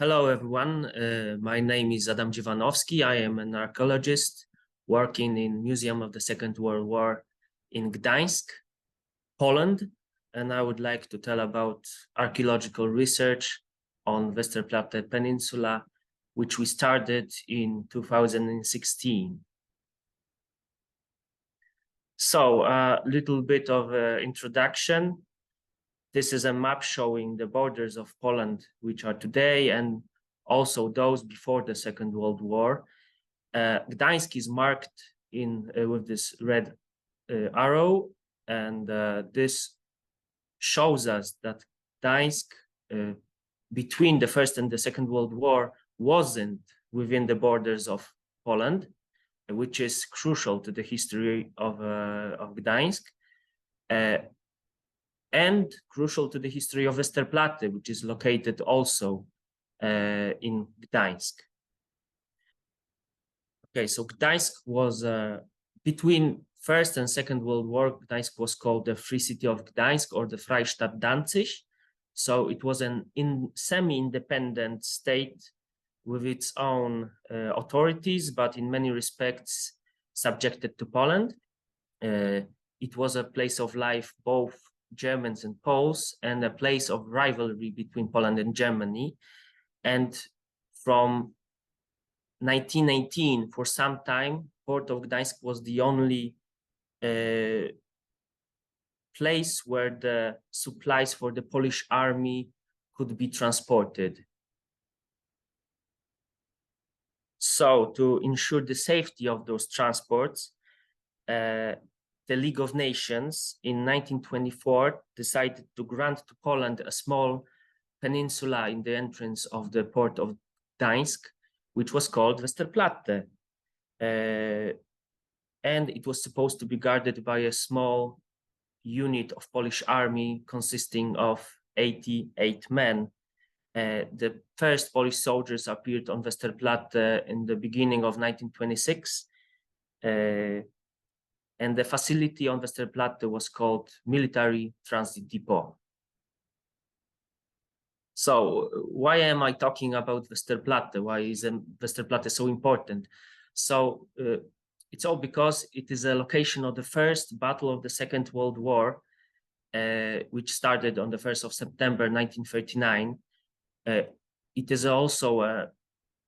Hello, everyone. My name is Dziewanowski. I am an archaeologist working in Museum of the Second World War in Gdansk, Poland, and I would like to tell about archaeological research on Westerplatte Peninsula, which we started in 2016. So a little bit of introduction. This is a map showing the borders of Poland, which are today, and also those before the Second World War. Gdańsk is marked in with this red arrow, and this shows us that Gdańsk, between the First and the Second World War, wasn't within the borders of Poland, which is crucial to the history of Gdańsk. And crucial to the history of Westerplatte, which is located also in Gdańsk. Okay, so Gdańsk was between First and Second World War. Gdańsk was called the Free City of Gdańsk or the Freistadt Danzig. So it was an semi-independent state with its own authorities, but in many respects subjected to Poland. It was a place of life, both Germans and Poles, and a place of rivalry between Poland and Germany. And from 1918, for some time, Port of Gdańsk was the only place where the supplies for the Polish army could be transported. So to ensure the safety of those transports, the League of Nations in 1924 decided to grant to Poland a small peninsula in the entrance of the port of Gdańsk, which was called Westerplatte. And it was supposed to be guarded by a small unit of Polish army consisting of 88 men. The first Polish soldiers appeared on Westerplatte in the beginning of 1926. And the facility on Westerplatte was called Military Transit Depot. So why am I talking about Westerplatte? Why is Westerplatte so important? So it's all because it is a location of the first battle of the Second World War, which started on the 1st of September 1939. It is also a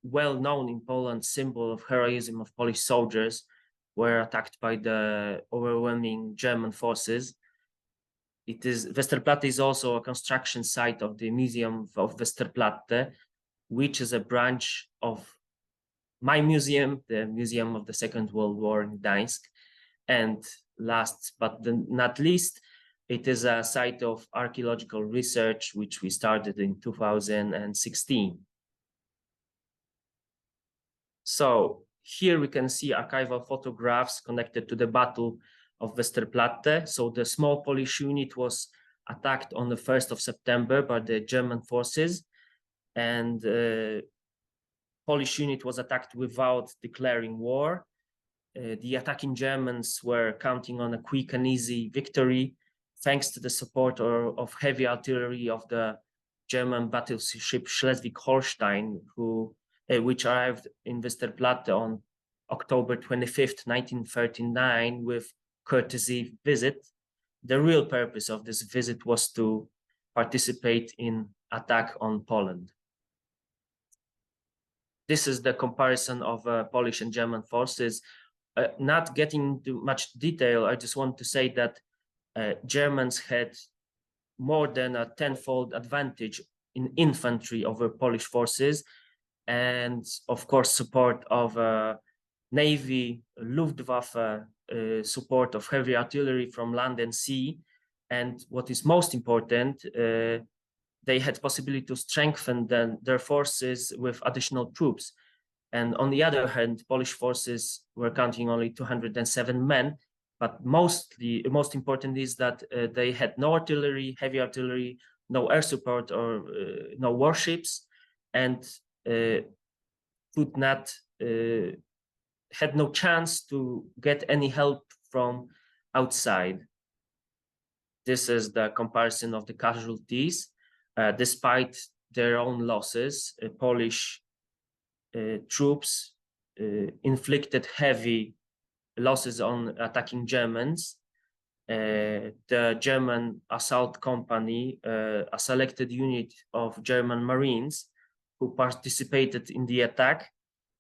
well-known in Poland symbol of heroism of Polish soldiers were attacked by the overwhelming German forces. Westerplatte is also a construction site of the Museum of Westerplatte, which is a branch of my museum, the Museum of the Second World War in Gdańsk. And last but not least, it is a site of archaeological research, which we started in 2016. So here we can see archival photographs connected to the Battle of Westerplatte. So the small Polish unit was attacked on the 1st of September by the German forces, and Polish unit was attacked without declaring war. The attacking Germans were counting on a quick and easy victory, thanks to the support of heavy artillery of the German battleship Schleswig-Holstein, which arrived in Westerplatte on October 25th, 1939, with courtesy visit. The real purpose of this visit was to participate in attack on Poland. This is the comparison of Polish and German forces. Not getting into much detail, I just want to say that Germans had more than a tenfold advantage in infantry over Polish forces, and of course support of Navy, Luftwaffe, support of heavy artillery from land and sea. And what is most important, they had possibility to strengthen their forces with additional troops. And on the other hand, Polish forces were counting only 207 men, but most important is that they had no artillery, heavy artillery, no air support or no warships, and could not, had no chance to get any help from outside. This is the comparison of the casualties. Despite their own losses. Polish troops inflicted heavy losses on attacking Germans. The German assault company, a selected unit of German Marines who participated in the attack,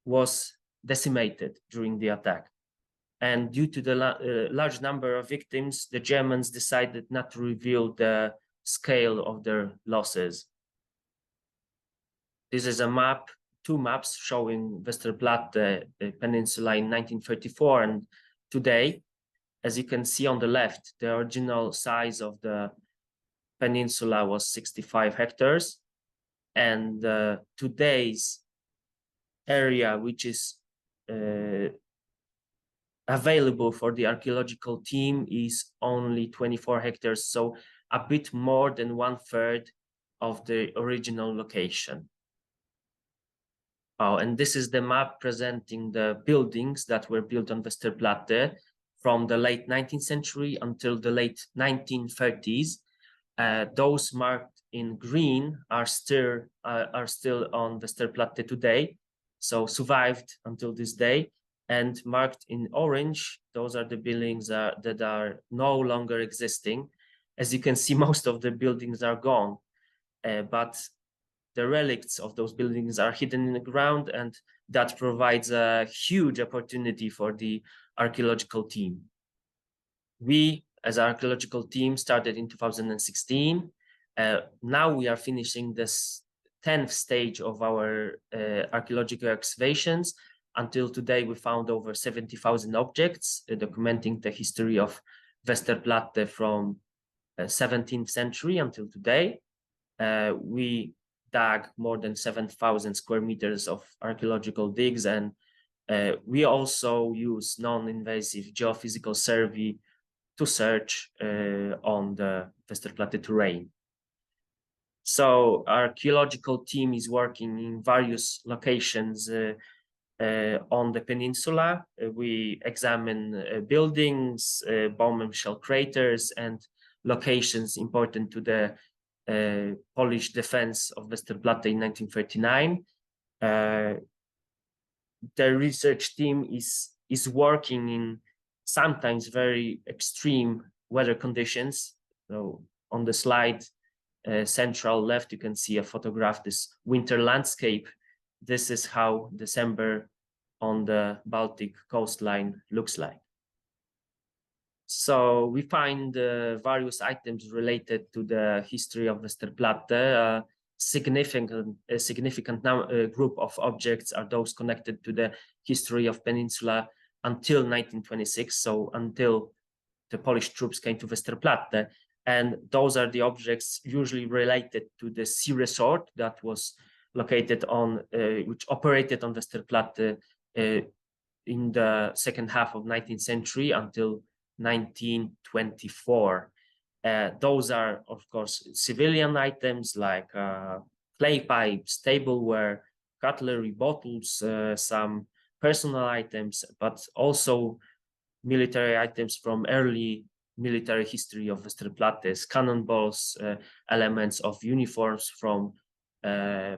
was decimated during the attack. And due to the large number of victims, the Germans decided not to reveal the scale of their losses. This is a map, two maps showing Westerplatte Peninsula in 1934 and today. As you can see on the left, the original size of the peninsula was 65 hectares. And today's area, which is available for the archaeological team, is only 24 hectares, so a bit more than 1/3 of the original location. Oh, and this is the map presenting the buildings that were built on Westerplatte from the late 19th century until the late 1930s. Those marked in green are still on Westerplatte today, so survived until this day. And marked in orange, those are the buildings that are no longer existing. As you can see, most of the buildings are gone, but the relics of those buildings are hidden in the ground, and that provides a huge opportunity for the archaeological team. We, as an archaeological team, started in 2016. Now we are finishing this 10th stage of our archaeological excavations. Until today, we found over 70,000 objects, documenting the history of Westerplatte from 17th century until today. We dug more than 7,000 square meters of archaeological digs, and we also use non-invasive geophysical survey to search on the Westerplatte terrain. So our archaeological team is working in various locations on the peninsula. We examine buildings, bomb and shell craters, and locations important to the Polish defense of Westerplatte in 1939. The research team is working in sometimes very extreme weather conditions. So on the slide, central left, you can see a photograph, this winter landscape. This is how December on the Baltic coastline looks like. So we find various items related to the history of Westerplatte. A significant group of objects are those connected to the history of peninsula until 1926, so until the Polish troops came to Westerplatte. And those are the objects usually related to the sea resort that was located on, which operated on Westerplatte in the second half of 19th century until 1924. Those are, of course, civilian items like clay pipes, tableware, cutlery, bottles, some personal items, but also military items from early military history of Westerplatte, cannonballs, elements of uniforms from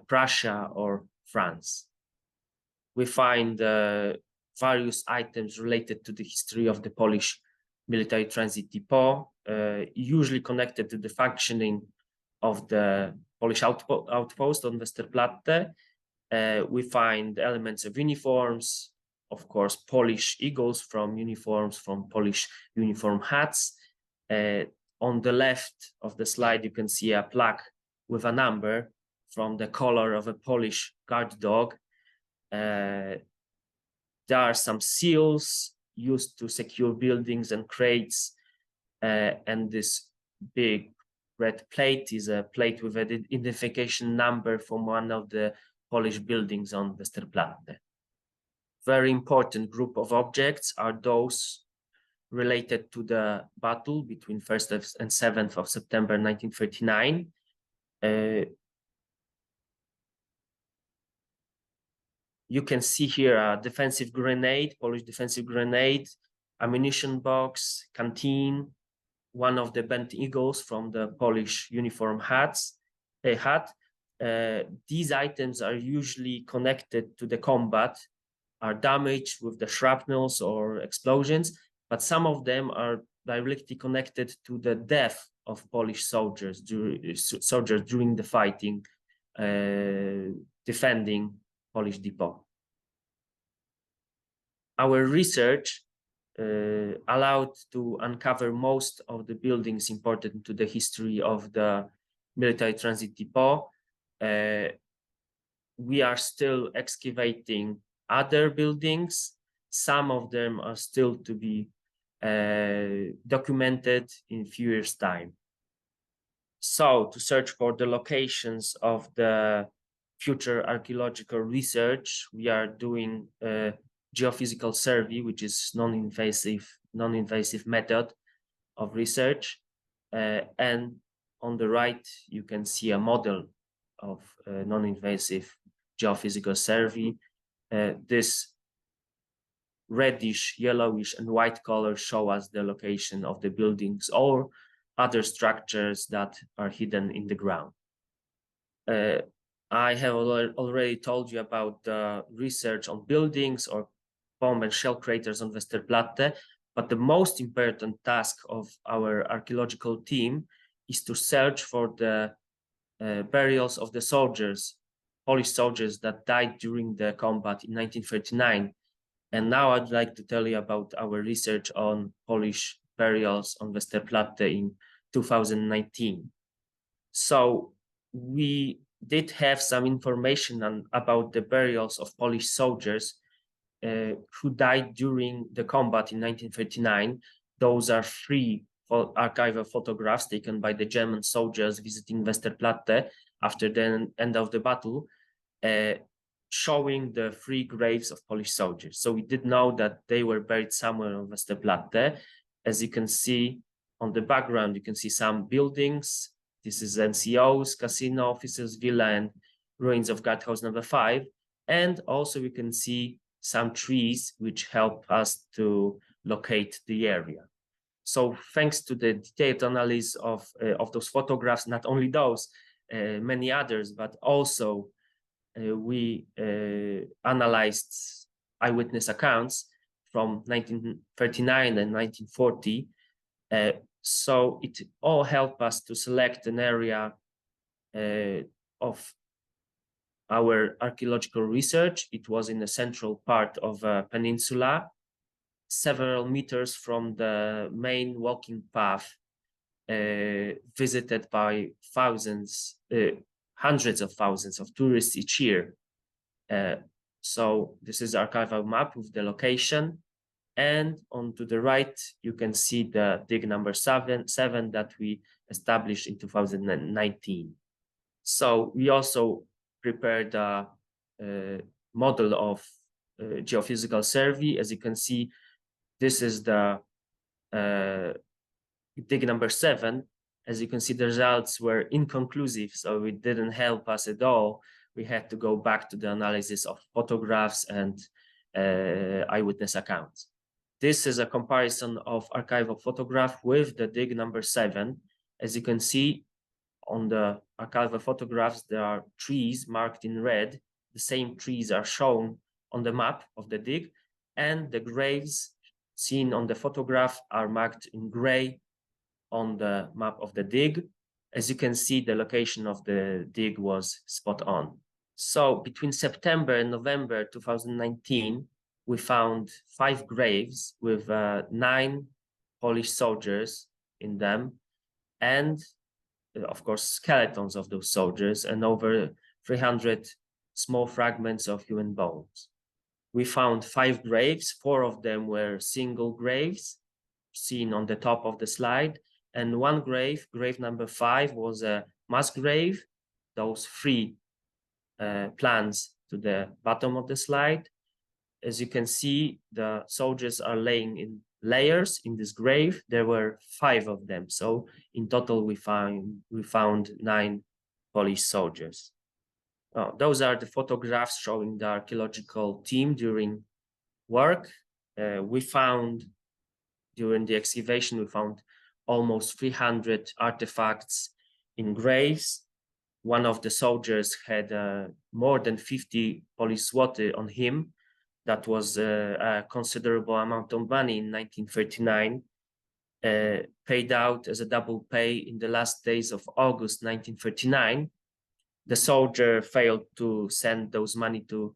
Prussia or France. We find various items related to the history of the Polish military transit depot, usually connected to the functioning of the Polish outpost on Westerplatte. We find elements of uniforms, of course, Polish eagles from uniforms, from Polish uniform hats. On the left of the slide, you can see a plaque with a number from the color of a Polish guard dog. There are some seals used to secure buildings and crates, and this big red plate is a plate with an identification number from one of the Polish buildings on Westerplatte. Very important group of objects are those related to the battle between 1st and 7th of September 1939. You can see here a defensive grenade, Polish defensive grenade, ammunition box, canteen, one of the bent eagles from the Polish uniform hat. these items are usually connected to the combat, are damaged with the shrapnels or explosions, but some of them are directly connected to the death of Polish soldiers during the fighting, defending Polish depot. Our research allowed to uncover most of the buildings important to the history of the military transit depot. We are still excavating other buildings. Some of them are still to be documented in few years' time. So to search for the locations of the future archaeological research, we are doing a geophysical survey, which is non-invasive method of research. And on the right, you can see a model of non-invasive geophysical survey. This reddish, yellowish, and white colors show us the location of the buildings or other structures that are hidden in the ground. I have already told you about the research on buildings or bomb and shell craters on Westerplatte, but the most important task of our archaeological team is to search for the burials of the soldiers, Polish soldiers that died during the combat in 1939. And now I'd like to tell you about our research on Polish burials on Westerplatte in 2019. So we did have some information about the burials of Polish soldiers who died during the combat in 1939. Those are 3 archival photographs taken by the German soldiers visiting Westerplatte after the end of the battle, showing the 3 graves of Polish soldiers. So we did know that they were buried somewhere on Westerplatte. As you can see on the background, you can see some buildings. This is NCOs, casino, officers' villa, and ruins of guardhouse number 5. And also we can see some trees which help us to locate the area. So thanks to the detailed analysis of those photographs, not only those, many others, but also we analyzed eyewitness accounts from 1939 and 1940. So it all helped us to select an area of our archaeological research. It was in the central part of a peninsula, several meters from the main walking path, visited by hundreds of thousands of tourists each year. So this is the archival map with the location. And on to the right, you can see the dig number 7 that we established in 2019. So we also prepared a model of geophysical survey. As you can see, this is the dig number 7. As you can see, the results were inconclusive, so it didn't help us at all. We had to go back to the analysis of photographs and eyewitness accounts. This is a comparison of archival photograph with the dig number 7. As you can see on the archival photographs, there are trees marked in red. The same trees are shown on the map of the dig, and the graves seen on the photograph are marked in gray on the map of the dig. As you can see, the location of the dig was spot on. So between September and November 2019, we found 5 graves with 9 Polish soldiers in them, and of course skeletons of those soldiers, and over 300 small fragments of human bones. We found 5 graves. 4 of them were single graves, seen on the top of the slide, and 1 grave, grave number 5, was a mass grave. Those 3 plans to the bottom of the slide. As you can see, the soldiers are laying in layers in this grave. There were 5 of them. So in total, we found 9 Polish soldiers. Those are the photographs showing the archaeological team during work. During the excavation, we found almost 300 artifacts in graves. one of the soldiers had more than 50 Polish zloty on him. That was a considerable amount of money in 1939, paid out as a double pay in the last days of August 1939. The soldier failed to send those money to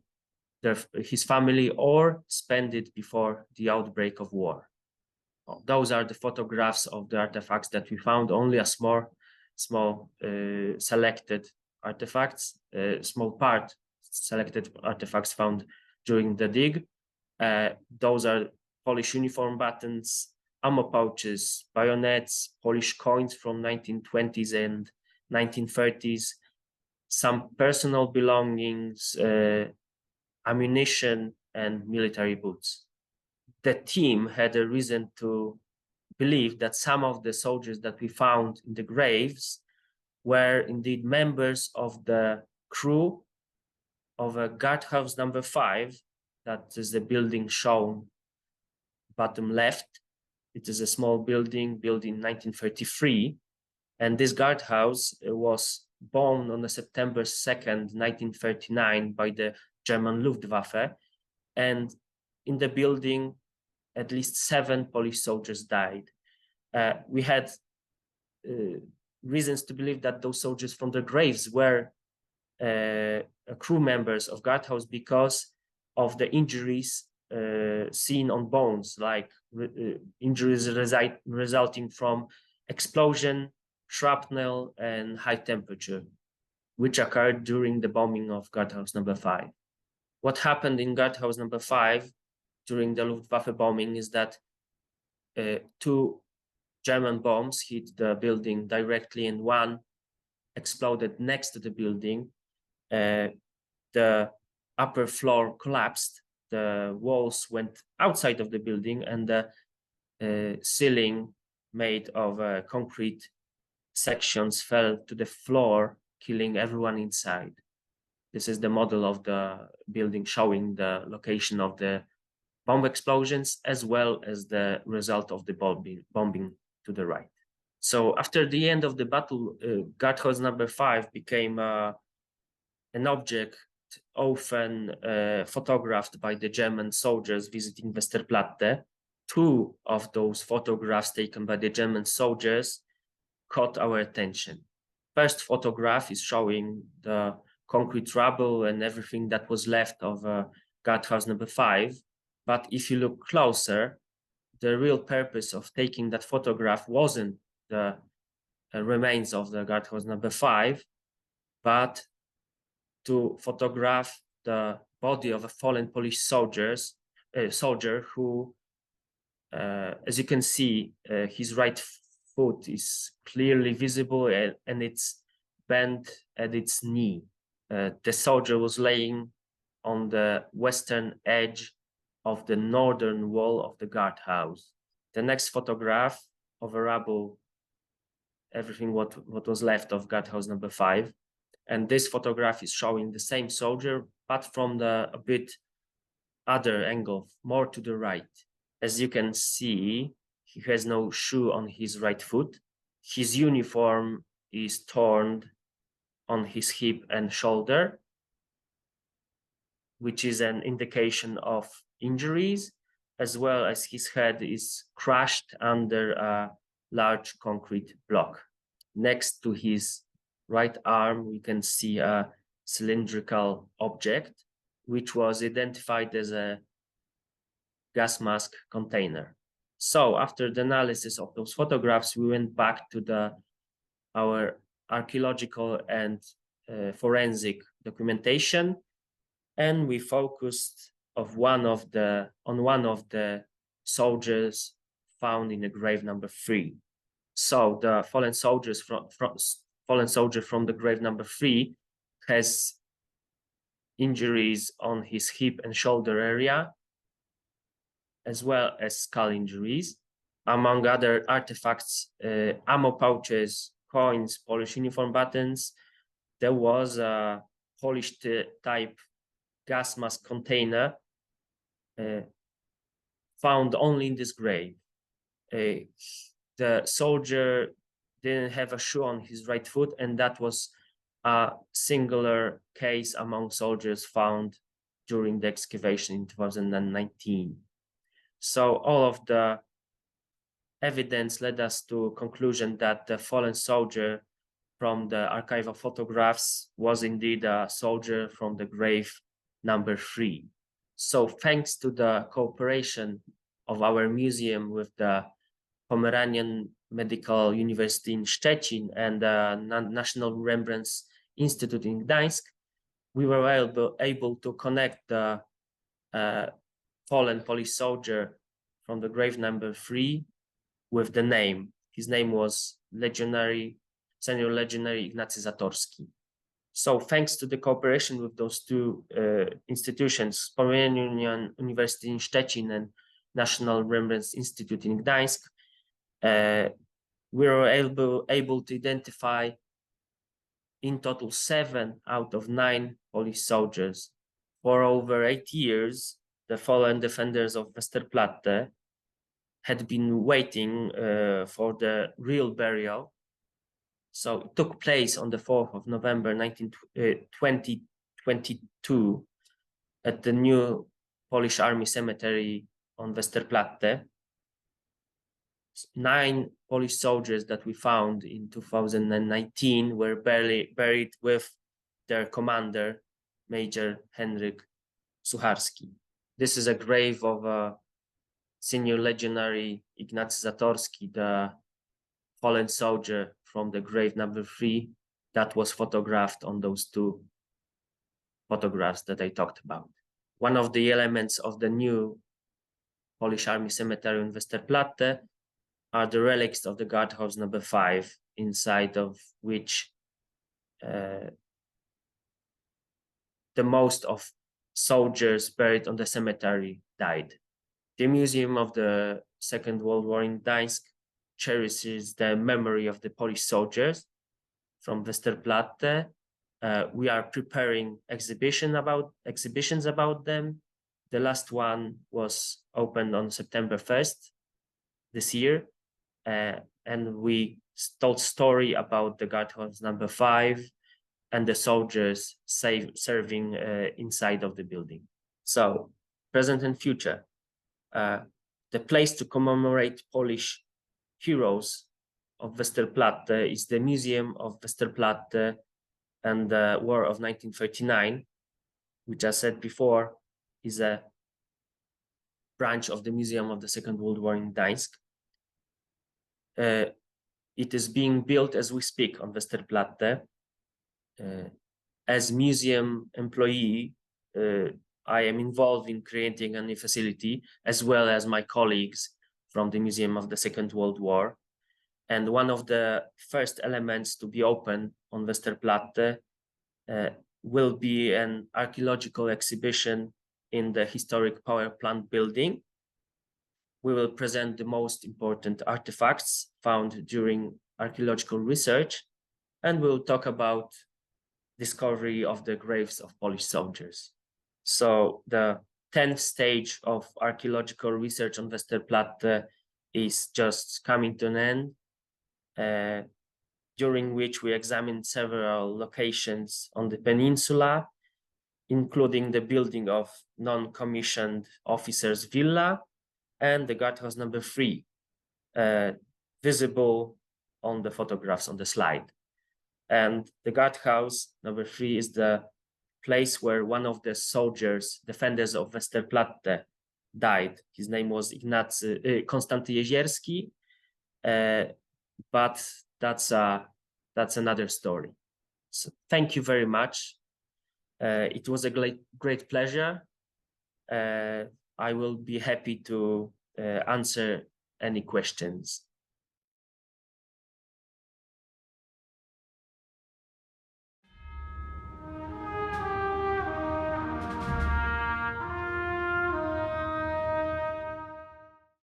his family or spend it before the outbreak of war. Those are the photographs of the artifacts that we found, only a small selected artifacts, small part selected artifacts found during the dig. Those are Polish uniform buttons, ammo pouches, bayonets, Polish coins from 1920s and 1930s, some personal belongings, ammunition, and military boots. The team had a reason to believe that some of the soldiers that we found in the graves were indeed members of the crew of a guardhouse number 5. That is the building shown bottom left. It is a small building built in 1933. And this guardhouse was bombed on September 2nd, 1939 by the German Luftwaffe. And in the building, at least 7 Polish soldiers died. We had reasons to believe that those soldiers from the graves were crew members of guardhouse because of the injuries seen on bones, like injuries resulting from explosion, shrapnel, and high temperature, which occurred during the bombing of guardhouse number 5. What happened in guardhouse number 5 during the Luftwaffe bombing is that 2 German bombs hit the building directly and one exploded next to the building. The upper floor collapsed, the walls went outside of the building, and the ceiling made of concrete sections fell to the floor, killing everyone inside. This is the model of the building showing the location of the bomb explosions as well as the result of the bombing to the right. So after the end of the battle, guardhouse number 5 became an object often photographed by the German soldiers visiting Westerplatte. 2 of those photographs taken by the German soldiers caught our attention. First photograph is showing the concrete rubble and everything that was left of guardhouse number 5. But if you look closer, the real purpose of taking that photograph wasn't the remains of the guardhouse number 5, but to photograph the body of a fallen Polish soldier who, as you can see, his right foot is clearly visible and it's bent at its knee. The soldier was laying on the western edge of the northern wall of the guardhouse. The next photograph of a rubble, everything what was left of guardhouse number 5. And this photograph is showing the same soldier, but from a bit other angle, more to the right. As you can see, he has no shoe on his right foot. His uniform is torn on his hip and shoulder, which is an indication of injuries, as well as his head is crushed under a large concrete block. Next to his right arm, we can see a cylindrical object, which was identified as a gas mask container. So after the analysis of those photographs, we went back to our archaeological and forensic documentation, and we focused on one of the soldiers found in the grave number 3. So the fallen soldier from the grave number 3 has injuries on his hip and shoulder area, as well as skull injuries. Among other artifacts, ammo pouches, coins, Polish uniform buttons, there was a Polish type gas mask container found only in this grave. The soldier didn't have a shoe on his right foot, and that was a singular case among soldiers found during the excavation in 2019. So all of the evidence led us to conclusion that the fallen soldier from the archival photographs was indeed a soldier from the grave number 3. So thanks to the cooperation of our museum with the Pomeranian Medical University in Szczecin and the National Remembrance Institute in Gdansk, we were able to connect the fallen Polish soldier from the grave number 3 with the name. His name was Senior Legionary Ignacy Zatorski. So thanks to the cooperation with those two institutions, Pomeranian University in Szczecin and National Remembrance Institute in Gdańsk, we were able to identify in total 7 out of 9 Polish soldiers. For over 8 years, the fallen defenders of Westerplatte had been waiting for the real burial. So it took place on the 4th of November 2022 at the new Polish Army Cemetery on Westerplatte. 9 Polish soldiers that we found in 2019 were buried with their commander, Major Henryk Sucharski. This is a grave of Senior Legionary Ignacy Zatorski, the fallen soldier from the grave number 3 that was photographed on those 2 photographs that I talked about. One of the elements of the new Polish Army Cemetery in Westerplatte are the relics of the guardhouse number 5, inside of which the most of soldiers buried on the cemetery died. The Museum of the Second World War in Gdańsk cherishes the memory of the Polish soldiers from Westerplatte. We are preparing exhibitions about them. The last one was opened on September 1st this year, and we told story about the guardhouse number 5 and the soldiers serving inside of the building. So, present and future. The place to commemorate Polish heroes of Westerplatte is the Museum of Westerplatte and the War of 1939, which I said before is a branch of the Museum of the Second World War in Gdańsk. It is being built as we speak on Westerplatte. As museum employee, I am involved in creating a new facility, as well as my colleagues from the Museum of the Second World War. And one of the first elements to be opened on Westerplatte will be an archaeological exhibition in the historic power plant building. We will present the most important artifacts found during archaeological research, and we'll talk about discovery of the graves of Polish soldiers. So the 10th stage of archaeological research on Westerplatte is just coming to an end, during which we examined several locations on the peninsula, including the building of non-commissioned officers' villa and the guardhouse number 3, visible on the photographs on the slide. And the guardhouse number 3 is the place where one of the soldiers, defenders of Westerplatte, died. His name was Konstanty Jezierski, but that's another story. So thank you very much. It was a great pleasure. I will be happy to answer any questions.